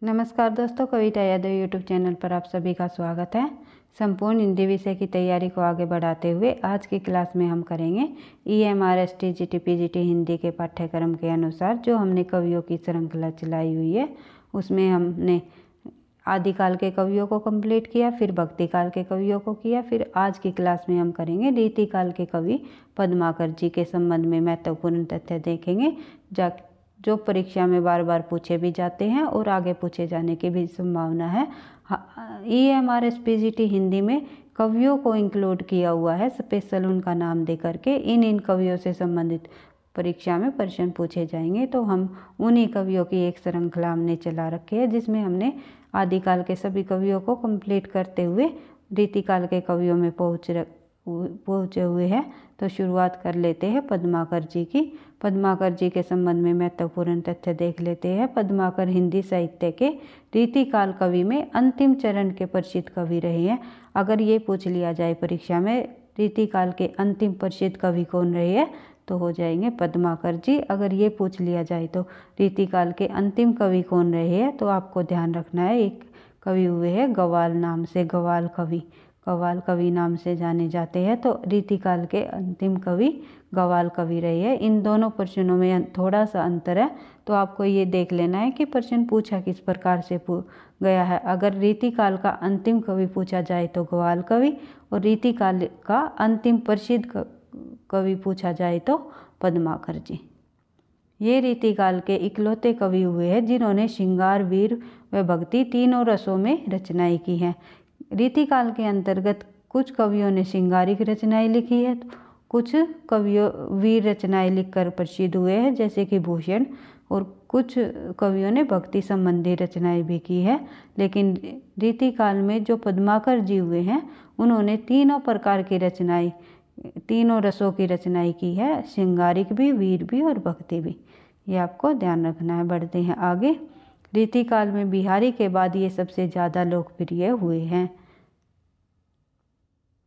नमस्कार दोस्तों, कविता Yadav YouTube channel पर आप सभी का स्वागत है। संपूर्ण हिंदी विषय की तैयारी को आगे बढ़ाते हुए आज की क्लास में हम करेंगे EMR ST GT PGT Hindi के पाठ्यक्रम के अनुसार जो हमने कवियों की श्रृंखला चलाई हुई है उसमें हमने आदिकाल के कवियों को कंप्लीट किया, फिर भक्ति काल के कवियों को किया, फिर आज की क्लास में हम करेंगे रीतिकाल के कवि पद्माकर जी के संबंध में महत्वपूर्ण तथ्य देखेंगे जो परीक्षा में बार बार पूछे भी जाते हैं और आगे पूछे जाने की भी संभावना है। EMR SPGT हिंदी में कवियों को इंक्लूड किया हुआ है स्पेशल उनका नाम दे करके। इन कवियों से संबंधित परीक्षा में प्रश्न पूछे जाएंगे। तो हम उन्हीं कवियों की एक श्रृंखला हमने चला रखी है जिसमें हमने आदिकाल के सभी कवियों को कंप्लीट करते हुए रीतिकाल के कवियों में पहुँचे हुए हैं। तो शुरुआत कर लेते हैं पद्माकर जी की। पद्माकर जी के संबंध में महत्वपूर्ण तथ्य देख लेते हैं। पद्माकर हिंदी साहित्य के रीतिकाल कवि में अंतिम चरण के प्रसिद्ध कवि रहे हैं। अगर ये पूछ लिया जाए परीक्षा में रीतिकाल के अंतिम प्रसिद्ध कवि कौन रहे हैं तो हो जाएंगे पद्माकर जी। अगर ये पूछ लिया जाए तो रीतिकाल के अंतिम कवि कौन रहे हैं तो आपको ध्यान रखना है, एक कवि हुए हैं गवाल नाम से। गवाल कवि नाम से जाने जाते हैं। तो रीतिकाल के अंतिम कवि गवाल कवि रहे हैं। इन दोनों प्रश्नों में थोड़ा सा अंतर है, तो आपको ये देख लेना है कि प्रश्न पूछा किस प्रकार से गया है। अगर रीतिकाल का अंतिम कवि पूछा जाए तो गवाल कवि, और रीतिकाल का अंतिम प्रसिद्ध कवि पूछा जाए तो पद्माकर जी। ये रीतिकाल के इकलौते कवि हुए हैं जिन्होंने श्रृंगार, वीर व भक्ति तीनों रसों में रचनाएं की हैं। रीतिकाल के अंतर्गत कुछ कवियों ने श्रृंगारिक रचनाएं लिखी है, कुछ कवियों वीर रचनाएं लिखकर प्रसिद्ध हुए हैं जैसे कि भूषण, और कुछ कवियों ने भक्ति संबंधी रचनाएं भी की है। लेकिन रीतिकाल में जो पद्माकर जी हुए हैं उन्होंने तीनों प्रकार की रचनाएं, तीनों रसों की रचनाएं की है, श्रृंगारिक भी, वीर भी और भक्ति भी। ये आपको ध्यान रखना है। बढ़ते हैं आगे। रीतिकाल में बिहारी के बाद ये सबसे ज़्यादा लोकप्रिय हुए हैं।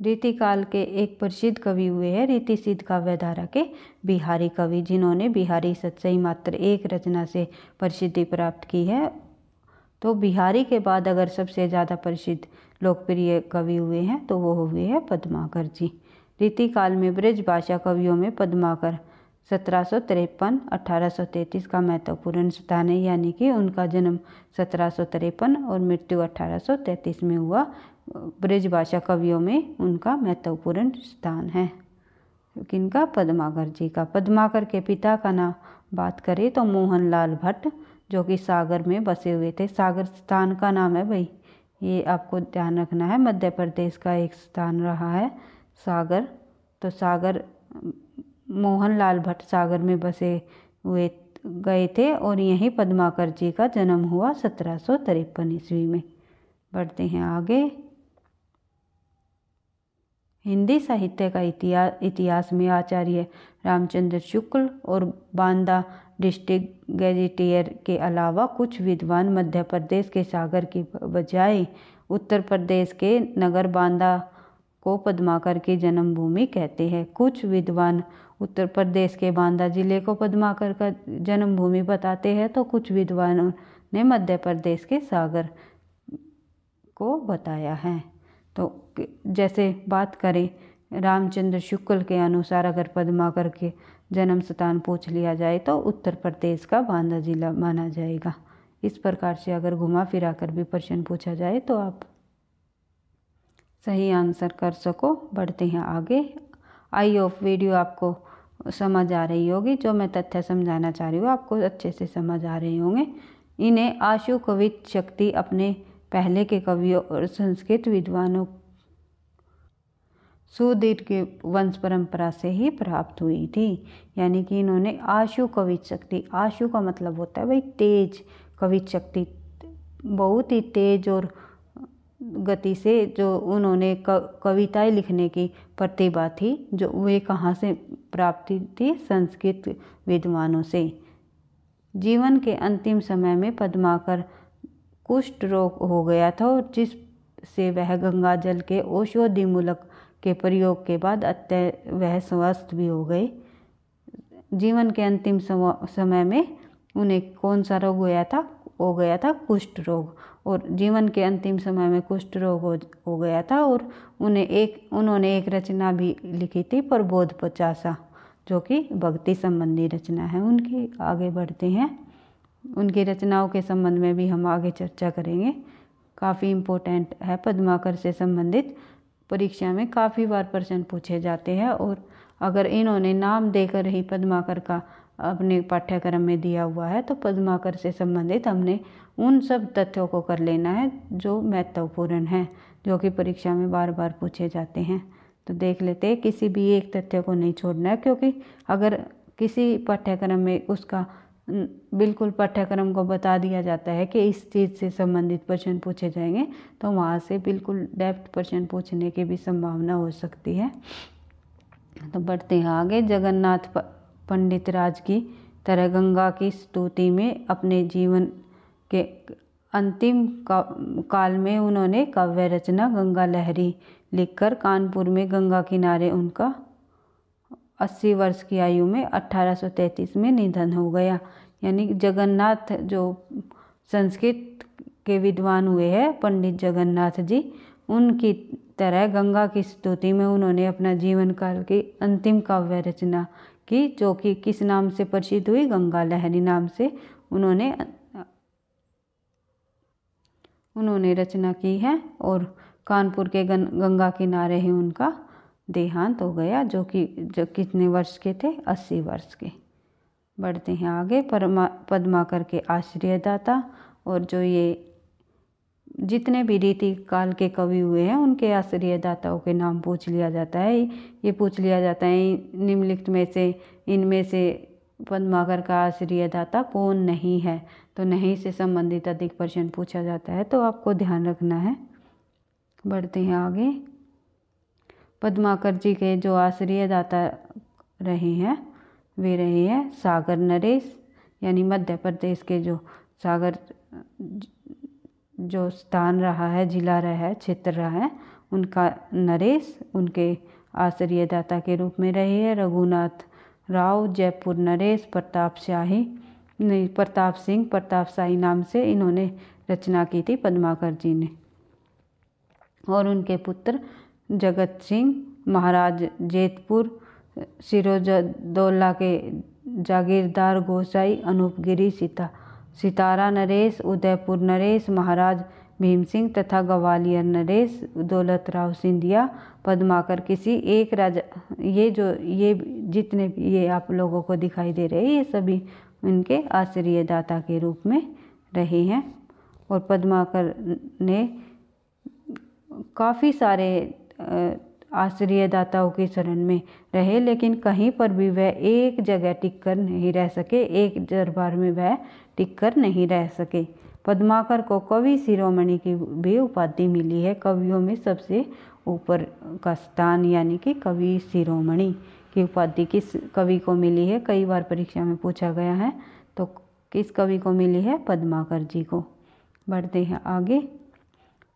रीतिकाल के एक प्रसिद्ध कवि हुए हैं रीति सिद्ध काव्यधारा के बिहारी कवि, जिन्होंने बिहारी सतसई मात्र एक रचना से प्रसिद्धि प्राप्त की है। तो बिहारी के बाद अगर सबसे ज़्यादा प्रसिद्ध लोकप्रिय कवि हुए हैं तो वो हुए हैं पद्माकर जी। रीतिकाल में ब्रज भाषा कवियों में पद्माकर 1753-1833 का महत्वपूर्ण स्थान है, यानी कि उनका जन्म 1753 और मृत्यु 1833 में हुआ। ब्रज भाषा कवियों में उनका महत्वपूर्ण स्थान है। किनका? पद्माकर जी का। पद्माकर के पिता का नाम बात करें तो मोहनलाल भट्ट, जो कि सागर में बसे हुए थे। सागर स्थान का नाम है भाई, ये आपको ध्यान रखना है। मध्य प्रदेश का एक स्थान रहा है सागर। तो सागर, मोहनलाल भट्ट सागर में बसे हुए गए थे और यहीं पद्माकर जी का जन्म हुआ 1753 ईस्वी में। बढ़ते हैं आगे। हिंदी साहित्य का इतिहास में आचार्य रामचंद्र शुक्ल और बांदा डिस्ट्रिक्ट गैजेटियर के अलावा कुछ विद्वान मध्य प्रदेश के सागर की बजाय उत्तर प्रदेश के नगर बांदा को पद्माकर की जन्मभूमि कहते हैं। कुछ विद्वान उत्तर प्रदेश के बांदा जिले को पद्माकर का जन्मभूमि बताते हैं, तो कुछ विद्वानों ने मध्य प्रदेश के सागर को बताया है। तो जैसे बात करें रामचंद्र शुक्ल के अनुसार अगर पद्माकर के जन्म स्थान पूछ लिया जाए तो उत्तर प्रदेश का बांदा जिला माना जाएगा। इस प्रकार से अगर घुमा फिरा कर भी प्रश्न पूछा जाए तो आप सही आंसर कर सको। बढ़ते हैं आगे। आई होप वीडियो आपको समझ आ रही होगी। जो मैं तथ्य समझाना चाह रही हूँ आपको अच्छे से समझ आ रहे होंगे। इन्हें आशु कवित शक्ति अपने पहले के कवियों और संस्कृत विद्वानों सुदीर्घ वंश परंपरा से ही प्राप्त हुई थी। यानी कि इन्होंने आशु कवित शक्ति, आशु का मतलब होता है भाई तेज, कवित शक्ति बहुत ही तेज और गति से जो उन्होंने कविताएं लिखने की प्रतिभा थी, जो वे कहाँ से प्राप्त थी? संस्कृत विद्वानों से। जीवन के अंतिम समय में पद्माकर कुष्ठ रोग हो गया था और जिससे वह गंगा जल के औषधि मूलक के प्रयोग के बाद वह स्वस्थ भी हो गए। जीवन के अंतिम समय में उन्हें कौन सा रोग हुआ था? हो गया था कुष्ठ रोग, और जीवन के अंतिम समय में कुष्ठ रोग हो गया था। और उन्होंने एक रचना भी लिखी थी प्रबोध पचासा, जो कि भक्ति संबंधी रचना है उनकी। आगे बढ़ते हैं, उनकी रचनाओं के संबंध में भी हम आगे चर्चा करेंगे। काफ़ी इम्पोर्टेंट है, पद्माकर से संबंधित परीक्षा में काफ़ी बार प्रश्न पूछे जाते हैं। और अगर इन्होंने नाम देकर ही पद्माकर का अपने पाठ्यक्रम में दिया हुआ है तो पद्माकर से संबंधित हमने उन सब तथ्यों को कर लेना है जो महत्वपूर्ण हैं, जो कि परीक्षा में बार बार पूछे जाते हैं। तो देख लेते हैं, किसी भी एक तथ्य को नहीं छोड़ना है, क्योंकि अगर किसी पाठ्यक्रम में उसका बिल्कुल पाठ्यक्रम को बता दिया जाता है कि इस चीज़ से संबंधित प्रश्न पूछे जाएंगे, तो वहाँ से बिल्कुल डेप्थ प्रश्न पूछने की भी संभावना हो सकती है। तो बढ़ते हैं आगे। जगन्नाथ पंडित राज की तरह गंगा की स्तुति में अपने जीवन के अंतिम काल में उन्होंने काव्य रचना गंगा लहरी लिखकर कानपुर में गंगा किनारे उनका 80 वर्ष की आयु में 1833 में निधन हो गया। यानी जगन्नाथ जो संस्कृत के विद्वान हुए हैं पंडित जगन्नाथ जी, उनकी तरह गंगा की स्तुति में उन्होंने अपना जीवन काल की अंतिम काव्य रचना की, जो कि किस नाम से प्रसिद्ध हुई, गंगा लहरी नाम से उन्होंने रचना की है। और कानपुर के गंगा किनारे ही उनका देहांत हो गया, जो कितने वर्ष के थे, 80 वर्ष के। बढ़ते हैं आगे। पद्माकर के आश्रयदाता, और जो ये जितने भी रीति काल के कवि हुए हैं उनके आश्रयदाताओं के नाम पूछ लिया जाता है। ये पूछ लिया जाता है निम्नलिखित में से इनमें से पद्माकर का आश्रयदाता कौन नहीं है। तो नहीं से संबंधित अधिक प्रश्न पूछा जाता है, तो आपको ध्यान रखना है। बढ़ते हैं आगे। पद्माकर जी के जो आश्रयदाता रहे हैं वे रहे हैं सागर नरेश, यानी मध्य प्रदेश के जो सागर जो स्थान रहा है, जिला रहा है, क्षेत्र रहा है, उनका नरेश उनके आश्रयदाता के रूप में रहे हैं। रघुनाथ राव, जयपुर नरेश, प्रताप शाही नाम से इन्होंने रचना की थी पद्माकर जी ने। और उनके पुत्र जगत सिंह महाराज जेतपुर, सिरोजदौला के जागीरदार गोसाई, अनूपगिरी सितारा नरेश, उदयपुर नरेश, महाराज भीम सिंह तथा ग्वालियर नरेश दौलतराव सिंधिया। पद्माकर किसी एक राजा, ये जितने भी ये आप लोगों को दिखाई दे रहे हैं, ये सभी उनके आश्रयदाता के रूप में रहे हैं। और पद्माकर ने काफ़ी सारे आश्रयदाताओं की शरण में रहे, लेकिन कहीं पर भी वह एक जगह टिक कर नहीं रह सके, एक दरबार में वह टिक कर नहीं रह सके। पद्माकर को कवि शिरोमणि की भी उपाधि मिली है। कवियों में सबसे ऊपर का स्थान, यानी कि कवि शिरोमणि की उपाधि किस कवि को मिली है, कई बार परीक्षा में पूछा गया है। तो किस कवि को मिली है, पद्माकर जी को। बढ़ते हैं आगे।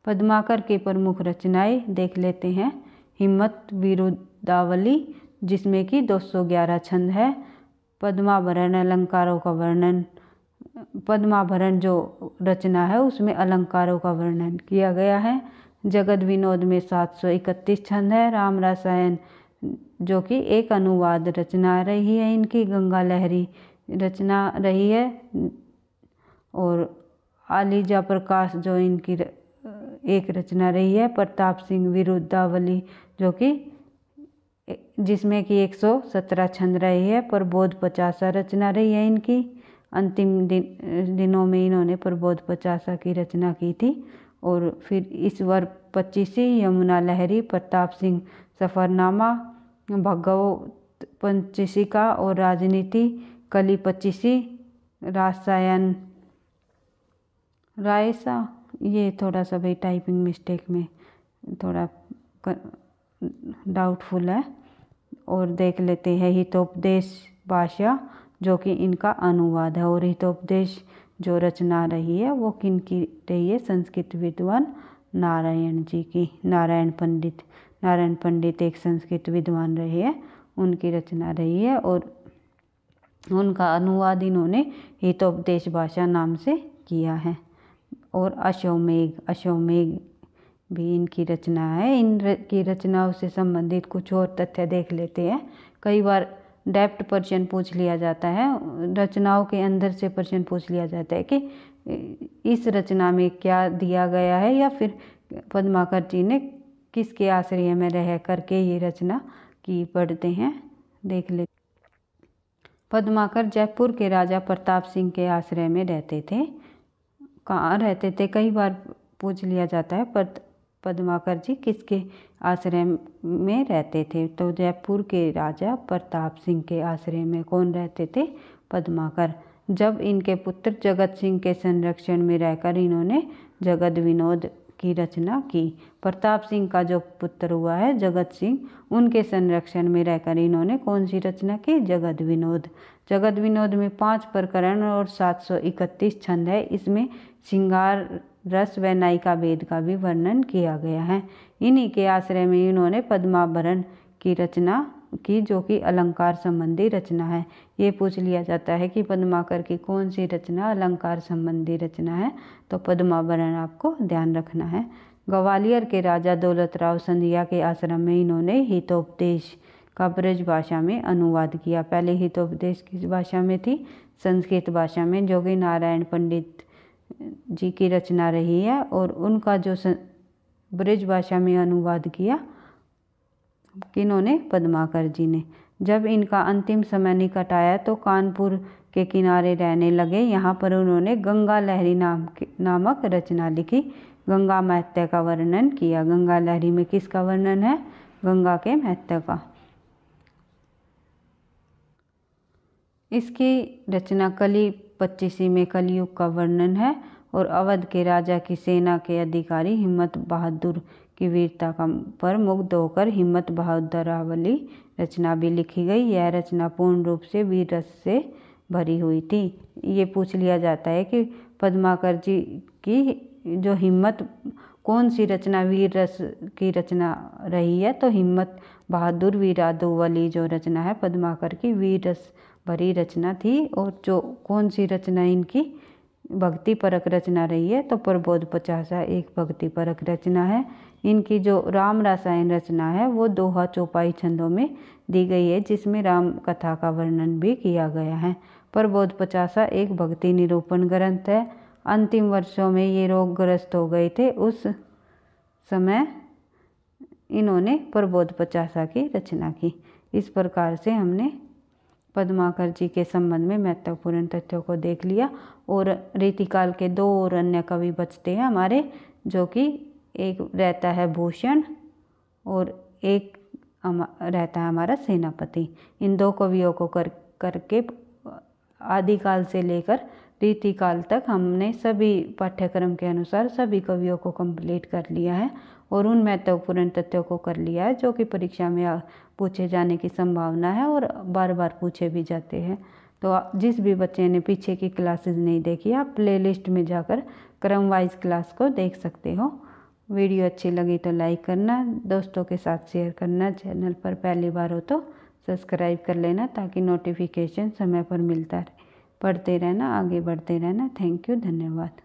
पद्माकर के प्रमुख रचनाएं देख लेते हैं। हिम्मत विरुदावली, जिसमें कि 211 छंद है। पद्माभरण अलंकारों का वर्णन, पद्माभरण जो रचना है उसमें अलंकारों का वर्णन किया गया है। जगद विनोद में 731 छंद है। राम रसायन जो कि एक अनुवाद रचना रही है इनकी, गंगा लहरी रचना रही है। और आलीजा प्रकाश जो इनकी एक रचना रही है। प्रताप सिंह विरुदावली जो कि जिसमें कि 117 छंद रही है। प्रबोध पचासा रचना रही है इनकी। अंतिम दिनों में इन्होंने प्रबोध पचासा की रचना की थी। और फिर ईश्वर पच्चीसी, यमुना लहरी, प्रताप सिंह सफरनामा, भगवत पंचशिका और राजनीति, कली पच्चीसी, रासायन रायसा, ये थोड़ा सा भाई टाइपिंग मिस्टेक में थोड़ा डाउटफुल है। और देख लेते हैं हितोपदेश भाषा जो कि इनका अनुवाद है। और हितोपदेश जो रचना रही है वो किन की रही है, संस्कृत विद्वान नारायण जी की। नारायण पंडित एक संस्कृत विद्वान रहे हैं, उनकी रचना रही है। और उनका अनुवाद इन्होंने हितोपदेश भाषा नाम से किया है। और अश्वमेघ भी इनकी रचना है। की रचनाओं से संबंधित कुछ और तथ्य देख लेते हैं। कई बार डेप्थ प्रश्न पूछ लिया जाता है, रचनाओं के अंदर से प्रश्न पूछ लिया जाता है कि इस रचना में क्या दिया गया है, या फिर पद्माकर जी ने किसके आश्रय में रह करके ये रचना की, पढ़ते हैं, देख ले। पद्माकर जयपुर के राजा प्रताप सिंह के आश्रय में रहते थे। कहाँ रहते थे, कई बार पूछ लिया जाता है। पद्माकर जी किसके आश्रय में रहते थे, तो जयपुर के राजा प्रताप सिंह के आश्रय में कौन रहते थे, पद्माकर। जब इनके पुत्र जगत सिंह के संरक्षण में रहकर इन्होंने जगत विनोद की रचना की। प्रताप सिंह का जो पुत्र हुआ है जगत सिंह, उनके संरक्षण में रहकर इन्होंने कौन सी रचना की, जगत विनोद। जगत विनोद में 5 प्रकरण और 731 छंद है। इसमें श्रृंगार रस व नायिका भेद का भी वर्णन किया गया है। इन्हीं के आश्रय में इन्होंने पद्माभरण की रचना की, जो कि अलंकार संबंधी रचना है। ये पूछ लिया जाता है कि पद्माकर की कौन सी रचना अलंकार संबंधी रचना है, तो पद्माभरण आपको ध्यान रखना है। ग्वालियर के राजा दौलतराव सिंधिया के आश्रम में इन्होंने हितोपदेश का ब्रज भाषा में अनुवाद किया। पहले हितोपदेश किस भाषा में थी, संस्कृत भाषा में, जो कि नारायण पंडित जी की रचना रही है। और उनका जो ब्रज भाषा में अनुवाद किया किन्होंने, पद्माकर जी ने। जब इनका अंतिम समय निकट आया तो कानपुर के किनारे रहने लगे। यहाँ पर उन्होंने गंगा लहरी नामक रचना लिखी। गंगा महत्व का वर्णन किया। गंगा लहरी में किसका वर्णन है, गंगा के महत्व का। इसकी रचना कली 25 में कलयुग का वर्णन है। और अवध के राजा की सेना के अधिकारी हिम्मत बहादुर की वीरता का पर मुग्ध होकर हिम्मत बहादुरावली रचना भी लिखी गई। यह रचना पूर्ण रूप से वीर रस से भरी हुई थी। ये पूछ लिया जाता है कि पद्माकर जी की जो हिम्मत कौन सी रचना वीर रस की रचना रही है, तो हिम्मत बहादुर वीरादुवली जो रचना है पद्माकर की वीर रस भरी रचना थी। और जो कौन सी रचना इनकी भक्ति परक रचना रही है, तो प्रबोध 50 एक भक्ति परक रचना है। इनकी जो राम रसायन रचना है वो दोहा चौपाई छंदों में दी गई है, जिसमें राम कथा का वर्णन भी किया गया है। प्रबोध 50 एक भक्ति निरूपण ग्रंथ है। अंतिम वर्षों में ये रोगग्रस्त हो गए थे, उस समय इन्होंने प्रबोध 50 की रचना की। इस प्रकार से हमने पद्माकर जी के संबंध में महत्वपूर्ण तथ्यों को देख लिया। और रीतिकाल के 2 और अन्य कवि बचते हैं हमारे, जो कि एक रहता है भूषण और एक रहता है हमारा सेनापति। इन 2 कवियों को करके आदिकाल से लेकर रीतिकाल तक हमने सभी पाठ्यक्रम के अनुसार सभी कवियों को कंप्लीट कर लिया है। और उन महत्वपूर्ण तथ्यों को कर लिया है जो कि परीक्षा में पूछे जाने की संभावना है और बार बार पूछे भी जाते हैं। तो जिस भी बच्चे ने पीछे की क्लासेस नहीं देखी, आप प्लेलिस्ट में जाकर क्रम वाइज क्लास को देख सकते हो। वीडियो अच्छी लगी तो लाइक करना, दोस्तों के साथ शेयर करना, चैनल पर पहली बार हो तो सब्सक्राइब कर लेना ताकि नोटिफिकेशन समय पर मिलता रहे। पढ़ते रहना, आगे बढ़ते रहना। थैंक यू, धन्यवाद।